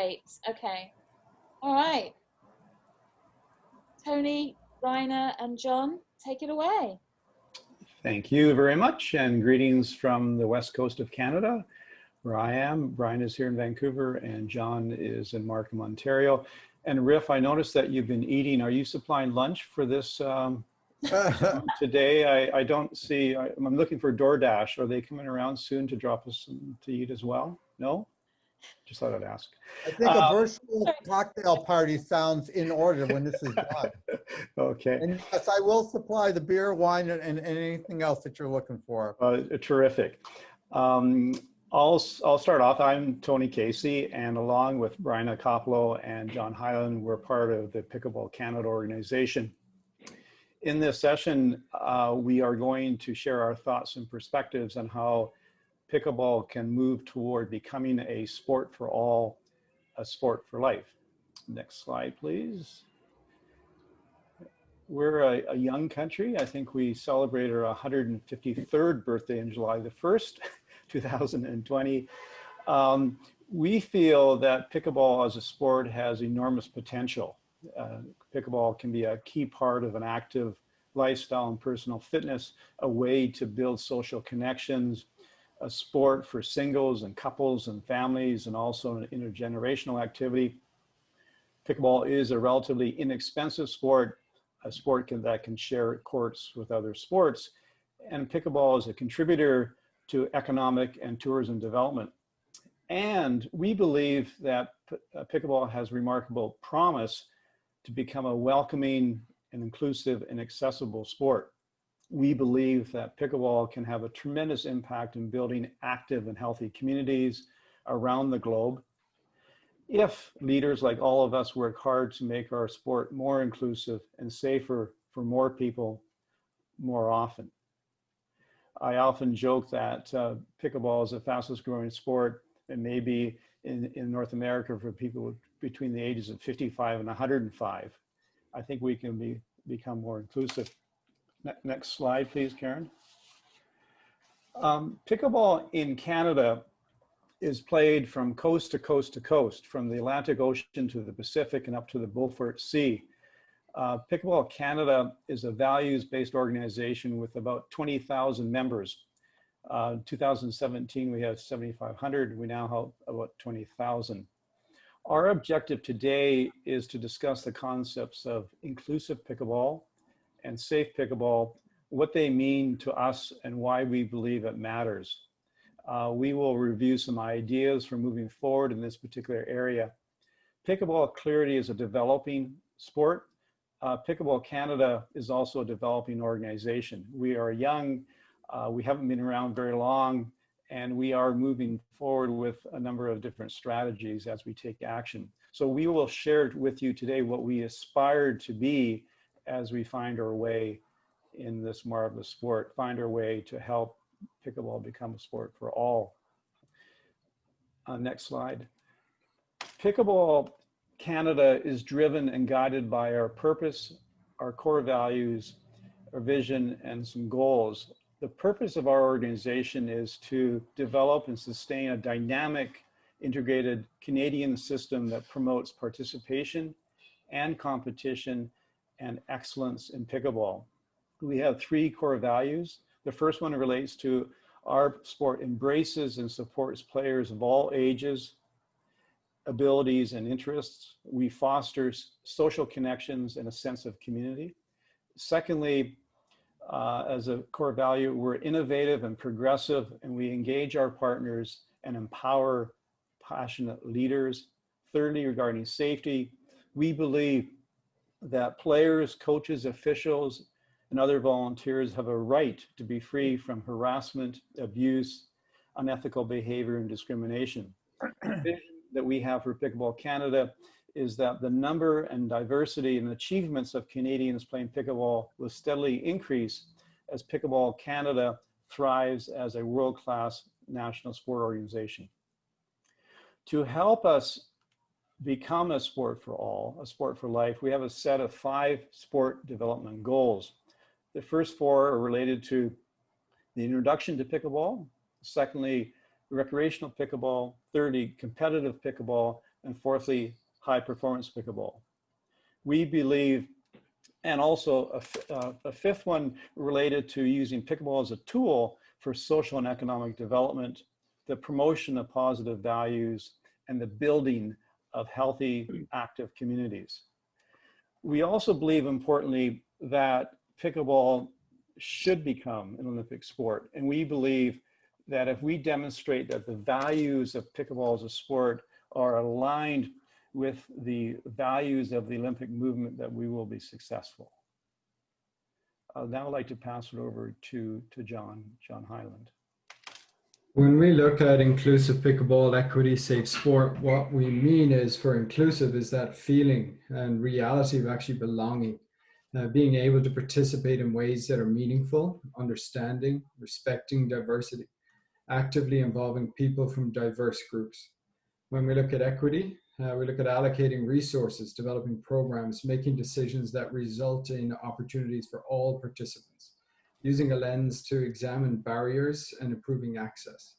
Great. Okay. All right. Tony, Bryna, and John, take it away. Thank you very much, and greetings from the west coast of Canada, where I am. Brian is here in Vancouver, and John is in Markham, Ontario. And Riff, I noticed that you've been eating. Are you supplying lunch for this today? I don't see, I'm looking for DoorDash. Are they coming around soon to drop us some to eat as well? No? Just thought I'd ask. I think a virtual cocktail party sounds in order when this is done. Okay. And yes, I will supply the beer, wine, and anything else that you're looking for. Terrific. I'll start off. I'm Tony Casey, and along with Bryna Kopelow and John Hyland, we're part of the Pickleball Canada organization. In this session, we are going to share our thoughts and perspectives on how pickleball can move toward becoming a sport for all, a sport for life. Next slide, please. We're a young country. I think we celebrated our 153rd birthday on July the 1st, 2020. We feel that pickleball as a sport has enormous potential. Pickleball can be a key part of an active lifestyle and personal fitness, a way to build social connections, a sport for singles and couples and families, and also an intergenerational activity. Pickleball is a relatively inexpensive sport, a sport that can share courts with other sports, and pickleball is a contributor to economic and tourism development. And we believe that pickleball has remarkable promise to become a welcoming and inclusive and accessible sport. We believe that pickleball can have a tremendous impact in building active and healthy communities around the globe if leaders like all of us work hard to make our sport more inclusive and safer for more people more often. I often joke that pickleball is the fastest growing sport, and maybe in North America for people between the ages of 55 and 105. I think we can become more inclusive. Next slide, please, Karen. Pickleball in Canada is played from coast to coast to coast, from the Atlantic Ocean to the Pacific and up to the Beaufort Sea. Pickleball Canada is a values-based organization with about 20,000 members. 2017, we had 7,500. We now have about 20,000. Our objective today is to discuss the concepts of inclusive pickleball and safe pickleball, what they mean to us and why we believe it matters. We will review some ideas for moving forward in this particular area. Pickleball clearly is a developing sport. Pickleball Canada is also a developing organization. We are young, we haven't been around very long, and we are moving forward with a number of different strategies as we take action. So we will share with you today what we aspire to be as we find our way in this marvelous sport, find our way to help pickleball become a sport for all. Next slide. Pickleball Canada is driven and guided by our purpose, our core values, our vision, and some goals. The purpose of our organization is to develop and sustain a dynamic, integrated Canadian system that promotes participation and competition and excellence in pickleball. We have 3 core values. The first one relates to our sport embraces and supports players of all ages, abilities, and interests. We foster social connections and a sense of community. Secondly, as a core value, we're innovative and progressive, and we engage our partners and empower passionate leaders. Thirdly, regarding safety, we believe that players, coaches, officials, and other volunteers have a right to be free from harassment, abuse, unethical behavior, and discrimination. The vision that we have for Pickleball Canada is that the number and diversity and achievements of Canadians playing pickleball will steadily increase as Pickleball Canada thrives as a world-class national sport organization. To help us become a sport for all, a sport for life, we have a set of 5 sport development goals. The first 4 are related to the introduction to pickleball. Secondly, recreational pickleball. Thirdly, competitive pickleball. and fourthly, high performance pickleball. We believe, and also a fifth one related to using pickleball as a tool for social and economic development, the promotion of positive values, and the building of healthy, active communities. We also believe, importantly, that pickleball should become an Olympic sport. And we believe that if we demonstrate that the values of pickleball as a sport are aligned with the values of the Olympic movement, that we will be successful. Now I'd like to pass it over to John Hyland. When we look at inclusive pickleball, equity, safe sport, what we mean is for inclusive is that feeling and reality of actually belonging, being able to participate in ways that are meaningful, understanding, respecting diversity, actively involving people from diverse groups. When we look at equity, we look at allocating resources, developing programs, making decisions that result in opportunities for all participants, using a lens to examine barriers and improving access.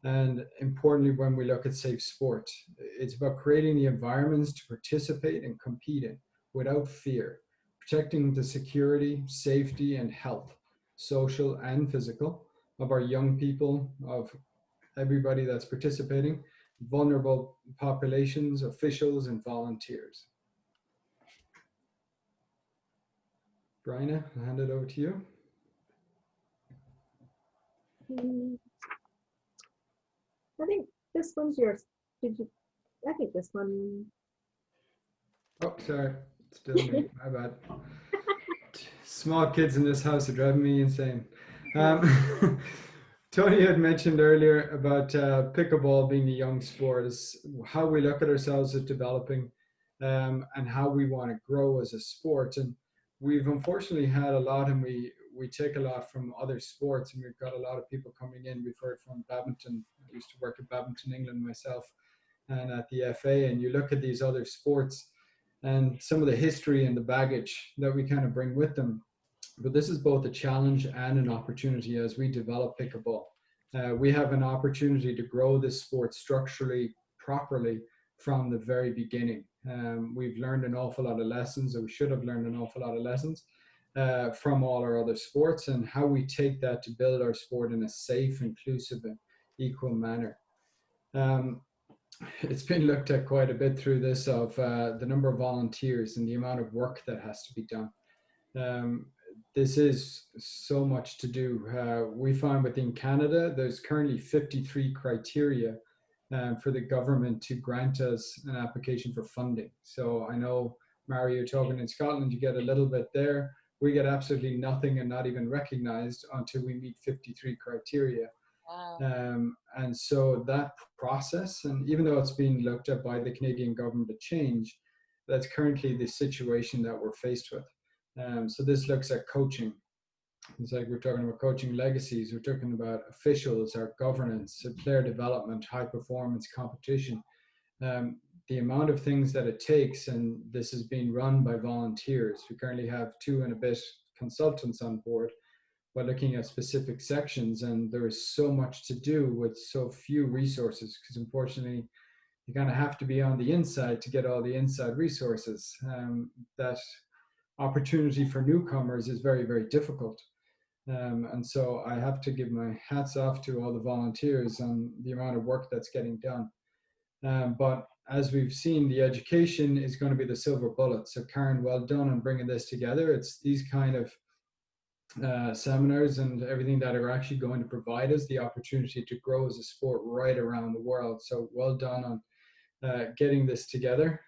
And importantly, when we look at safe sport, it's about creating the environments to participate and compete in without fear, protecting the security, safety, and health, social and physical, of our young people, of everybody that's participating, vulnerable populations, officials, and volunteers. Bryna, I'll hand it over to you. I think this one's yours. I think this one. Oh, sorry. Still me. My bad. Small kids in this house are driving me insane. Tony had mentioned earlier about pickleball being a young sport, is how we look at ourselves as developing and how we want to grow as a sport. And we've unfortunately had a lot, and we take a lot from other sports, and we've got a lot of people coming in. We've heard from badminton. I used to work at Badminton England myself and at the FA, and you look at these other sports and some of the history and the baggage that we kind of bring with them. But this is both a challenge and an opportunity as we develop pickleball. We have an opportunity to grow this sport structurally, properly from the very beginning. We've learned an awful lot of lessons, or we should have learned an awful lot of lessons from all our other sports, and how we take that to build our sport in a safe, inclusive, and equal manner. It's been looked at quite a bit through this of the number of volunteers and the amount of work that has to be done. This is so much to do. We find within Canada, there's currently 53 criteria for the government to grant us an application for funding. So I know, Mary, you're talking in Scotland, you get a little bit there. We get absolutely nothing and not even recognized until we meet 53 criteria. Wow. And so that process, and even though it's being looked at by the Canadian government to change, that's currently the situation that we're faced with. So this looks at coaching. It's like we're talking about coaching legacies, we're talking about officials, our governance, player development, high performance competition. The amount of things that it takes, and this is being run by volunteers. We currently have 2 and a bit consultants on board, but looking at specific sections, and there is so much to do with so few resources, because unfortunately you kind of have to be on the inside to get all the inside resources. That opportunity for newcomers is very, very difficult. And so I have to give my hats off to all the volunteers on the amount of work that's getting done. But as we've seen, the education is going to be the silver bullet. So Karen, well done on bringing this together. It's these kind of seminars and everything that are actually going to provide us the opportunity to grow as a sport right around the world. So well done on getting this together.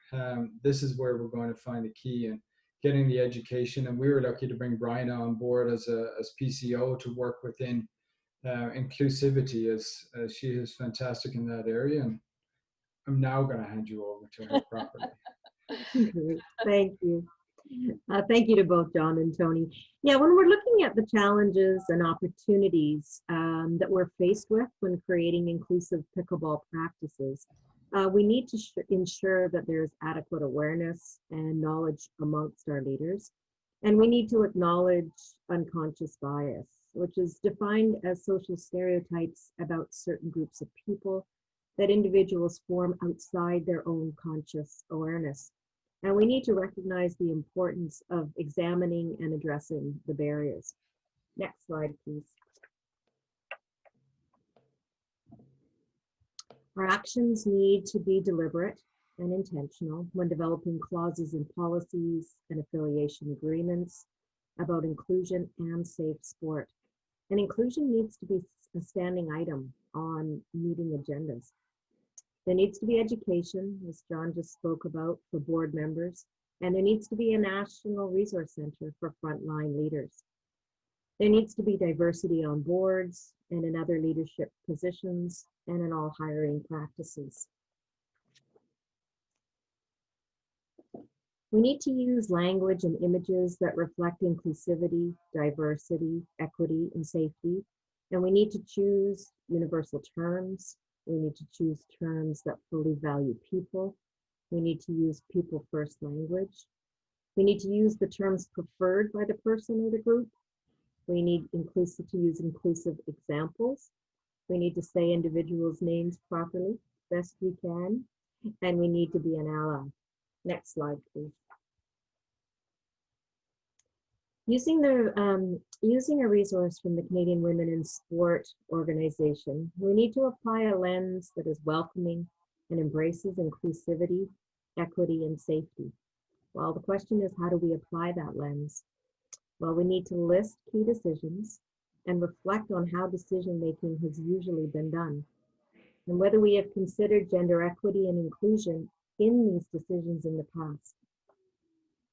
This is where we're going to find the key in getting the education. And we were lucky to bring Bryna on board as PCO to work within inclusivity, as she is fantastic in that area. And I'm now going to hand you over to her properly. Thank you. Thank you to both John and Tony. Yeah, when we're looking at the challenges and opportunities that we're faced with when creating inclusive pickleball practices, we need to ensure that there's adequate awareness and knowledge amongst our leaders. And we need to acknowledge unconscious bias, which is defined as social stereotypes about certain groups of people that individuals form outside their own conscious awareness. And we need to recognize the importance of examining and addressing the barriers. Next slide, please. Our actions need to be deliberate and intentional when developing clauses in policies and affiliation agreements about inclusion and safe sport. And inclusion needs to be a standing item on meeting agendas. There needs to be education, as John just spoke about, for board members, and there needs to be a national resource center for frontline leaders. There needs to be diversity on boards and in other leadership positions and in all hiring practices. We need to use language and images that reflect inclusivity, diversity, equity, and safety. And we need to choose universal terms. We need to choose terms that fully value people. We need to use people first language. We need to use the terms preferred by the person or the group. We need to use inclusive examples. We need to say individuals' names properly, best we can. And we need to be an ally. Next slide, please. Using a resource from the Canadian Women in Sport organization, we need to apply a lens that is welcoming and embraces inclusivity, equity, and safety. Well, the question is, how do we apply that lens? Well, we need to list key decisions and reflect on how decision-making has usually been done, and whether we have considered gender equity and inclusion in these decisions in the past.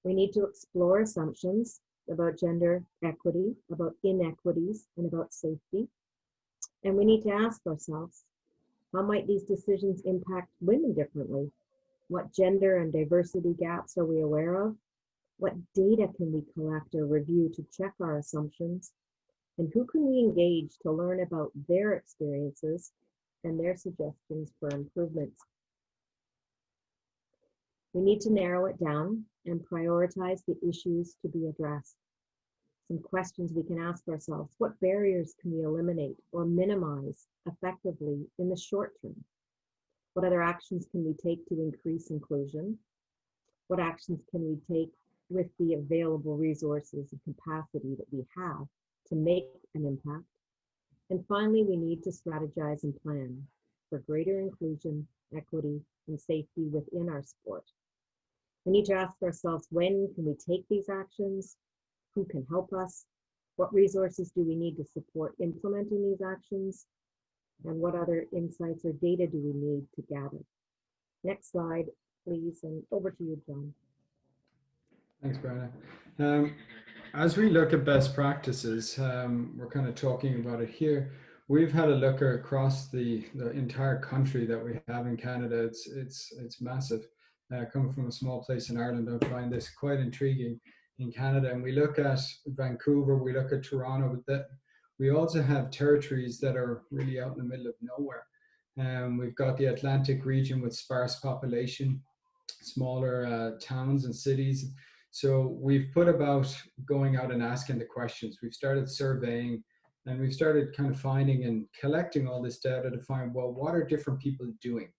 We need to explore assumptions about gender equity, about inequities, and about safety. And we need to ask ourselves, how might these decisions impact women differently? What gender and diversity gaps are we aware of? What data can we collect or review to check our assumptions? And who can we engage to learn about their experiences and their suggestions for improvements? We need to narrow it down and prioritize the issues to be addressed. Some questions we can ask ourselves: what barriers can we eliminate or minimize effectively in the short term? What other actions can we take to increase inclusion? What actions can we take with the available resources and capacity that we have to make an impact? And finally, we need to strategize and plan for greater inclusion, equity, and safety within our sport. We need to ask ourselves, when can we take these actions? Who can help us? What resources do we need to support implementing these actions? And what other insights or data do we need to gather? Next slide, please, and over to you, John. Thanks, Bryna. As we look at best practices, we're kind of talking about it here. We've had a look across the entire country that we have in Canada. It's massive. Coming from a small place in Ireland, I find this quite intriguing in Canada. And we look at Vancouver, we look at Toronto, but we also have territories that are really out in the middle of nowhere. We've got the Atlantic region with sparse population, smaller towns and cities. So we've put about going out and asking the questions. We've started surveying, and we've started kind of finding and collecting all this data to find, well, what are different people doing?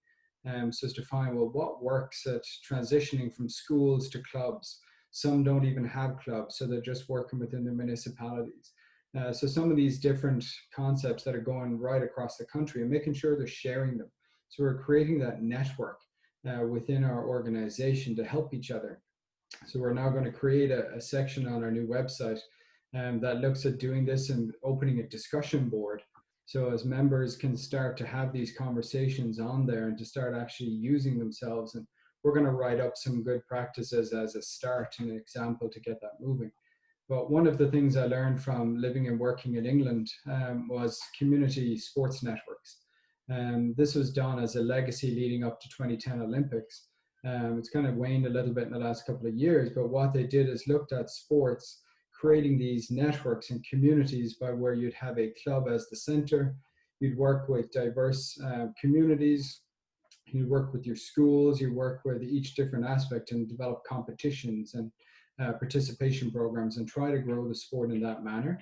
So as to find, well, what works at transitioning from schools to clubs. Some don't even have clubs, so they're just working within their municipalities. So some of these different concepts that are going right across the country and making sure they're sharing them. So we're creating that network within our organization to help each other. So we're now going to create a section on our new website that looks at doing this and opening a discussion board. So as members can start to have these conversations on there and to start actually using themselves. And we're going to write up some good practices as a start and an example to get that moving. But one of the things I learned from living and working in England was community sports networks. This was done as a legacy leading up to 2010 Olympics. It's kind of waned a little bit in the last couple of years, but what they did is looked at sports, creating these networks and communities by where you'd have a club as the center, you'd work with diverse communities, you work with your schools, you work with each different aspect and develop competitions and participation programs and try to grow the sport in that manner.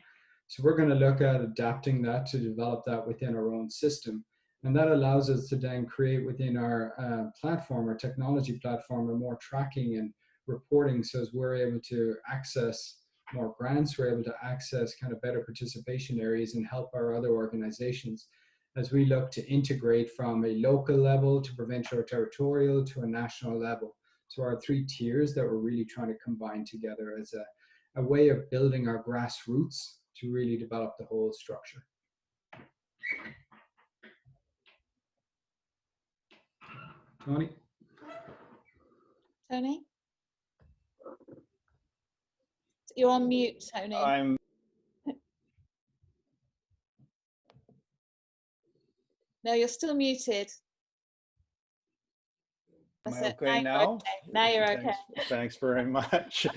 So we're going to look at adapting that to develop that within our own system. And that allows us to then create within our platform, our technology platform, a more tracking and reporting. So as we're able to access more grants, we're able to access kind of better participation areas and help our other organizations as we look to integrate from a local level to provincial or territorial to a national level. So our 3 tiers that we're really trying to combine together as a way of building our grassroots to really develop the whole structure. Tony? Tony? You're on mute, Tony. I'm No, you're still muted. Am I That's it. okay now? Okay. Now you're okay. Thanks very much.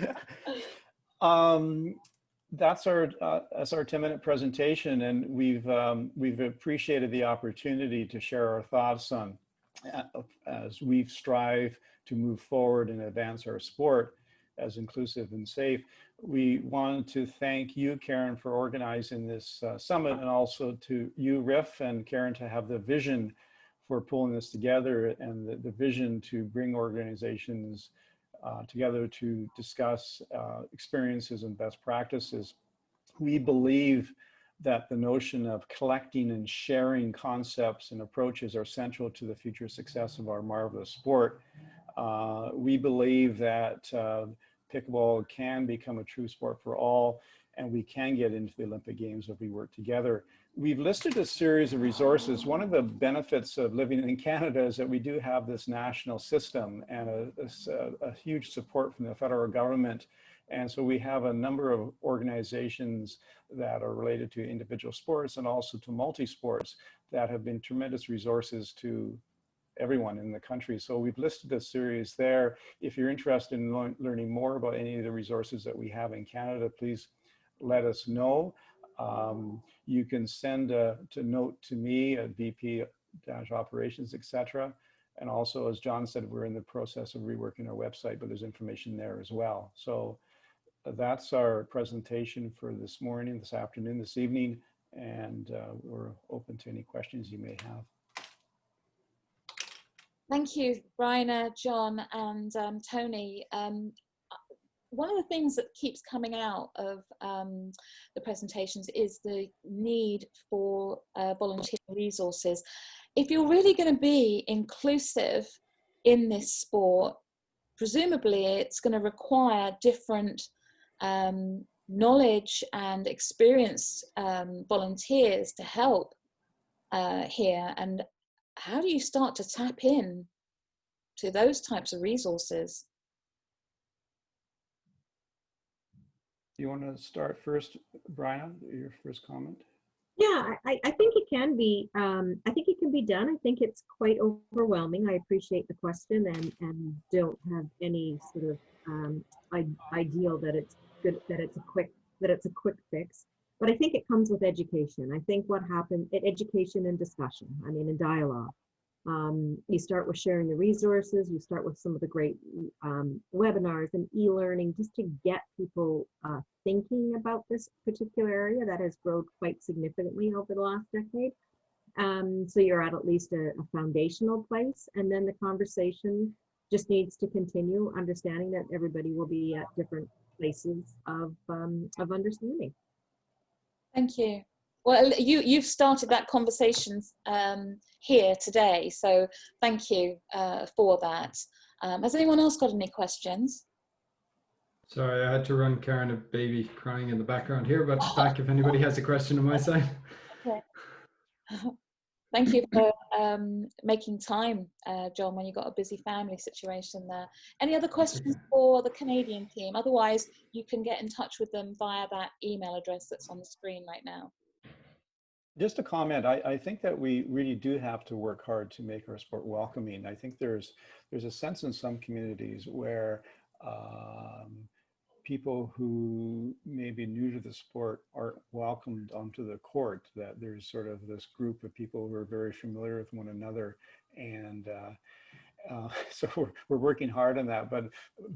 That's our 10-minute presentation, and we've appreciated the opportunity to share our thoughts on as we strive to move forward and advance our sport as inclusive and safe. We wanted to thank you, Karen, for organizing this summit, and also to you, Riff, and Karen, to have the vision for pulling this together, and the vision to bring organizations together to discuss experiences and best practices. We believe that the notion of collecting and sharing concepts and approaches are central to the future success of our marvelous sport. We believe that pickleball can become a true sport for all, and we can get into the Olympic Games if we work together. We've listed a series of resources. One of the benefits of living in Canada is that we do have this national system and a huge support from the federal government. And so we have a number of organizations that are related to individual sports and also to multi-sports that have been tremendous resources to everyone in the country. So we've listed a series there. If you're interested in learning more about any of the resources that we have in Canada, please let us know. You can send a note to me at VP-operations, etc. And also, as John said, we're in the process of reworking our website, but there's information there as well. So that's our presentation for this morning, this afternoon, this evening, and we're open to any questions you may have. Thank you, Bryna, John, and Tony. One of the things that keeps coming out of the presentations is the need for volunteer resources. If you're really going to be inclusive in this sport, presumably it's going to require different knowledge and experienced volunteers to help here. And how do you start to tap in to those types of resources? You want to start first, Bryna, your first comment? Yeah, I think it can be. I think it can be done. I think it's quite overwhelming. I appreciate the question and don't have any sort of ideal that it's good, that it's a quick fix. But I think it comes with education. I think what happened, education and discussion. I mean, and dialogue. You start with sharing the resources. You start with some of the great webinars and e-learning, just to get people thinking about this particular area that has grown quite significantly over the last decade. So you're at least a foundational place, and then the conversation just needs to continue, understanding that everybody will be at different places of understanding. Thank you. Well, you've started that conversation here today, so thank you for that. Has anyone else got any questions? Sorry, I had to run Karen, a baby crying in the background here, but back if anybody has a question on my side. Okay. Thank you for making time, John, when you've got a busy family situation there. Any other questions for the Canadian team? Otherwise, you can get in touch with them via that email address that's on the screen right now. Just a comment, I think that we really do have to work hard to make our sport welcoming. I think there's a sense in some communities where people who may be new to the sport aren't welcomed onto the court, that there's sort of this group of people who are very familiar with one another. And so we're working hard on that, but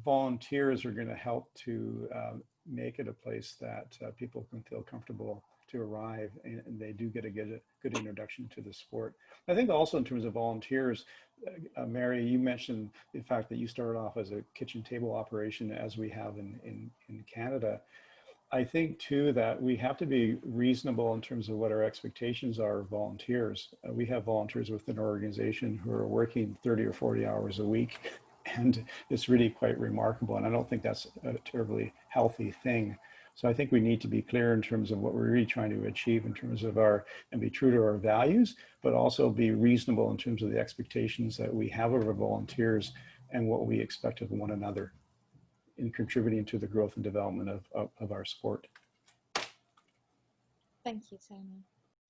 volunteers are going to help to make it a place that people can feel comfortable to arrive, and they do get a good introduction to the sport. I think also in terms of volunteers, Mary, you mentioned the fact that you started off as a kitchen table operation, as we have in Canada. I think too that we have to be reasonable in terms of what our expectations are of volunteers. We have volunteers within our organization who are working 30 or 40 hours a week, and it's really quite remarkable. And I don't think that's a terribly healthy thing. So I think we need to be clear in terms of what we're really trying to achieve in terms of and be true to our values, but also be reasonable in terms of the expectations that we have of our volunteers and what we expect of one another in contributing to the growth and development of our sport. Thank you, Tony.